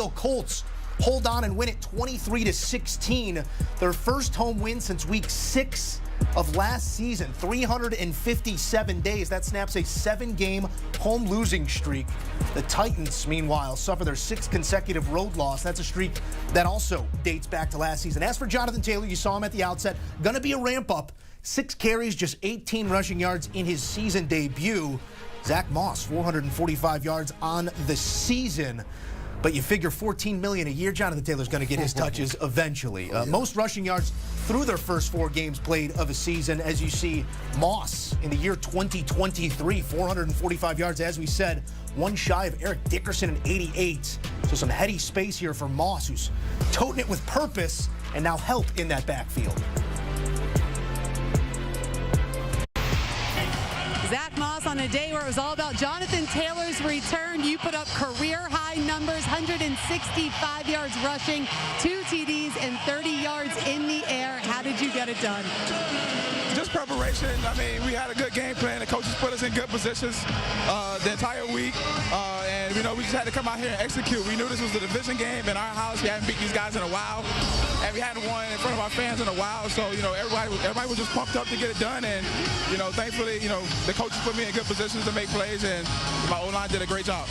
Colts hold on and win it 23-16. Their first home win since week 6 of last season. 357 days. That snaps a 7-game home losing streak. The Titans, meanwhile, suffer their 6th consecutive road loss. That's a streak that also dates back to last season. As for Jonathan Taylor, you saw him at the outset. Going to be a ramp up. 6 carries, just 18 rushing yards in his season debut. Zack Moss, 445 yards on the season. But you figure $14 million a year, Jonathan Taylor's going to get his touches eventually. Most rushing yards through their first 4 games played of a season. As you see, Moss in the year 2023, 445 yards, as we said, one shy of Eric Dickerson at 88. So some heady space here for Moss, who's toting it with purpose and now help in that backfield. Zack Moss on a day where it was all about Jonathan Taylor's return. You put up career-high numbers, 165 yards rushing, 2 TDs, and 30 yards in the air. How did you get it done? Just preparation. I mean, we had a good game plan. The coaches put us in good positions the entire week. And, you know, we just had to come out here and execute. We knew this was a division game in our house. We hadn't beat these guys in a while. And we hadn't won in front of our fans in a while. So, you know, everybody was just pumped up to get it done. And, you know, thankfully, you know, the coaches put me in good positions to make plays. And my O-line did a great job.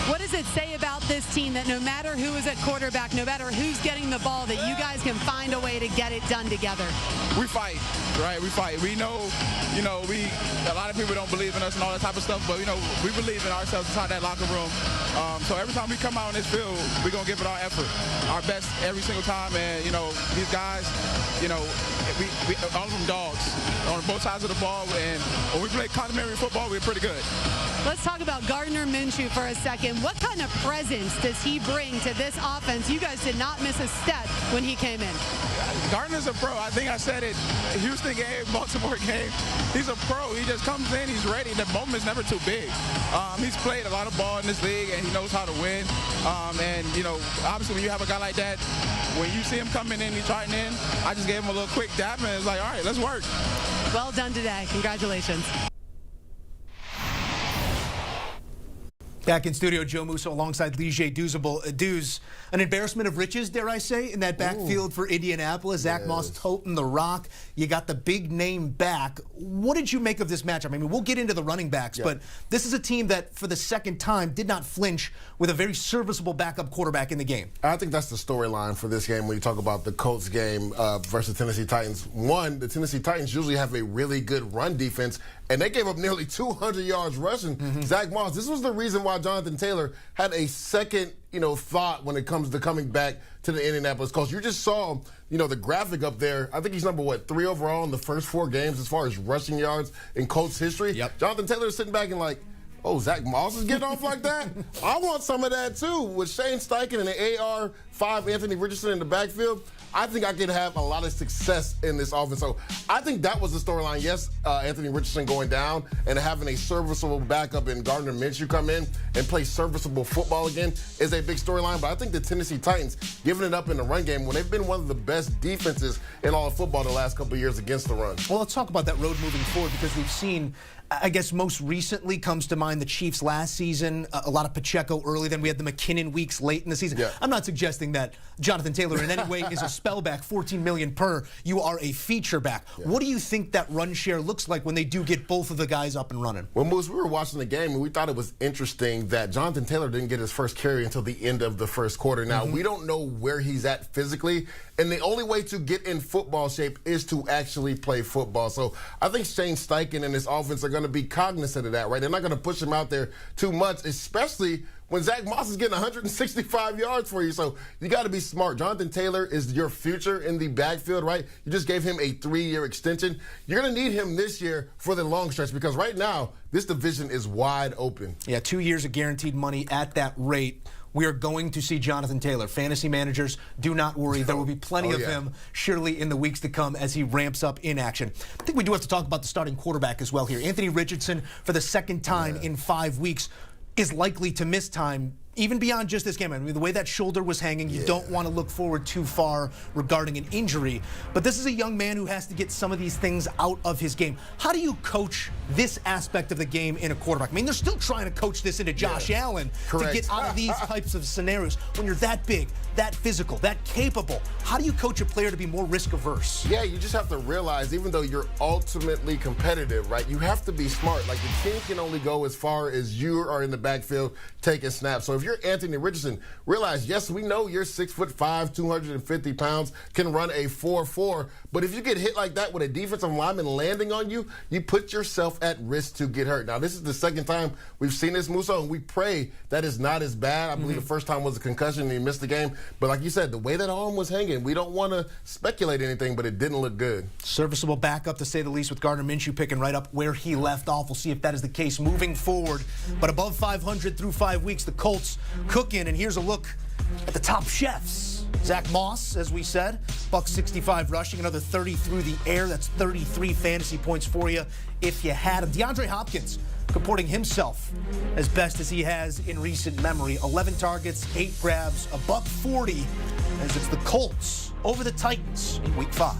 What does it say about this team that no matter who is at quarterback, no matter who's getting the ball, that you guys can find a way to get it done together? We fight, right? We fight. We know, you know, a lot of people don't believe in us and all that type of stuff, but, you know, we believe in ourselves inside that locker room. So every time we come out on this field, we're going to give it our effort, our best every single time. And, you know, these guys, you know, we all of them dogs on both sides of the ball. And when we play complimentary football, we're pretty good. Let's talk about Gardner Minshew for a second. What kind of presence does he bring to this offense? You guys did not miss a step when he came in. Gardner's a pro. I think I said it. Houston game, Baltimore game. He's a pro. He just comes in. He's ready. The moment's never too big. He's played a lot of ball in this league, and he knows how to win. And, you know, obviously when you have a guy like that, when you see him coming in, he's charting in, I just gave him a little quick dap, and it's like, all right, let's work. Well done today. Congratulations. Back in studio, Joe Musso alongside Lige Duz. An embarrassment of riches, dare I say, in that backfield for Indianapolis. Zack Moss toting the rock. You got the big name back. What did you make of this matchup? I mean, we'll get into the running backs, but this is a team that, for the second time, did not flinch with a very serviceable backup quarterback in the game. I think that's the storyline for this game when you talk about the Colts game versus Tennessee Titans. One, the Tennessee Titans usually have a really good run defense, and they gave up nearly 200 yards rushing. Zack Moss, this was the reason why Jonathan Taylor had a second, thought when it comes to coming back to the Indianapolis Colts. You just saw, the graphic up there. I think he's number, 3 overall in the first 4 games as far as rushing yards in Colts history. Jonathan Taylor is sitting back and like, oh, Zack Moss is getting off like that? I want some of that, too. With Shane Steichen and the AR-5 Anthony Richardson in the backfield, I think I could have a lot of success in this offense. So I think that was the storyline. Yes, Anthony Richardson going down and having a serviceable backup in Gardner Minshew come in and play serviceable football again is a big storyline. But I think the Tennessee Titans giving it up in the run game when they've been one of the best defenses in all of football the last couple of years against the run. Well, let's talk about that road moving forward, because we've seen, I guess most recently comes to mind the Chiefs last season, a lot of Pacheco early, then we had the McKinnon weeks late in the season. I'm not suggesting that Jonathan Taylor in any way is a spell back, $14 million per. You are a feature back. What do you think that run share looks like when they do get both of the guys up and running? Well, Moose, we were watching the game, and we thought it was interesting that Jonathan Taylor didn't get his first carry until the end of the first quarter. Now, we don't know where he's at physically, and the only way to get in football shape is to actually play football. So I think Shane Steichen and his offense are going to be cognizant of that, right? They're not going to push him out there too much, especially when Zack Moss is getting 165 yards for you. So you got to be smart. Jonathan Taylor is your future in the backfield, right? You just gave him a 3-year extension. You're going to need him this year for the long stretch, because right now this division is wide open. Yeah, 2 years of guaranteed money at that rate. We are going to see Jonathan Taylor. Fantasy managers, do not worry. There will be plenty of him surely in the weeks to come as he ramps up in action. I think we do have to talk about the starting quarterback as well here. Anthony Richardson, for the second time in 5 weeks, is likely to miss time even beyond just this game, I mean, the way that shoulder was hanging, you don't want to look forward too far regarding an injury. But this is a young man who has to get some of these things out of his game. How do you coach this aspect of the game in a quarterback? I mean, they're still trying to coach this into Josh Allen to get out of these types of scenarios. When you're that big, that physical, that capable, how do you coach a player to be more risk-averse? Yeah, you just have to realize, even though you're ultimately competitive, right, you have to be smart. Like, the team can only go as far as you are in the backfield taking snaps. So if you're Anthony Richardson, realize, yes, we know you're 6'5", 250 pounds, can run a 4.4, but if you get hit like that with a defensive lineman landing on you, you put yourself at risk to get hurt. Now, this is the second time we've seen this, Musso, and we pray that is not as bad. I believe the first time was a concussion and he missed the game. But like you said, the way that arm was hanging, we don't want to speculate anything, but it didn't look good. Serviceable backup, to say the least, with Gardner Minshew picking right up where he left off. We'll see if that is the case moving forward. But above 500 through 5 weeks, the Colts cooking, and here's a look at the top chefs. Zack Moss, as we said, $165 rushing, another 30 through the air. That's 33 fantasy points for you if you had him. DeAndre Hopkins comporting himself as best as he has in recent memory. 11 targets, 8 grabs, $140, as it's the Colts over the Titans in Week 5.